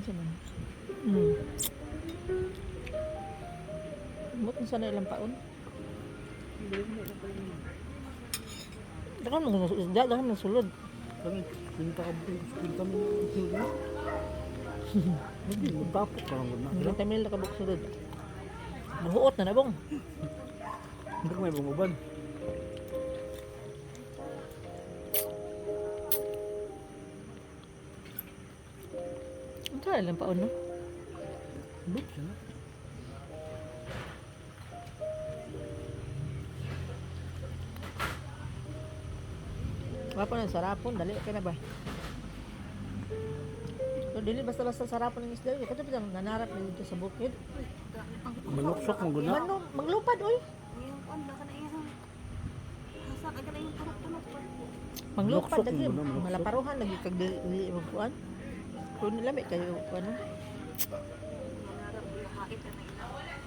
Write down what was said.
Sa man. Hmm. Mut na sana ilang paon. Dakan mo na isda, dakan na sulod. Kami, pinta mo sulod. Hindi, magtapok ka lang na. Hindi tayo nila kabuk sulod. Nahuot na nabong. Hindi ko may bunguban. Ang kaya ilang paon, no? Buk siya na. Wala pa na sarapon, dali ka na ba? So, dili basta-basta sarapon ng isda. Kasi pa nanarap na dito sa bukid. Maluksok mo guna. Mano, maglupad, oy. Yung panda ka na yung hasa ka na yung purok-purok. Manglupad Maluksok lagi. mo na, maluksok. Malaparuhan lagi kag dili magkuan. Kung nilami kayo ano. Manarap yung hait na ilang.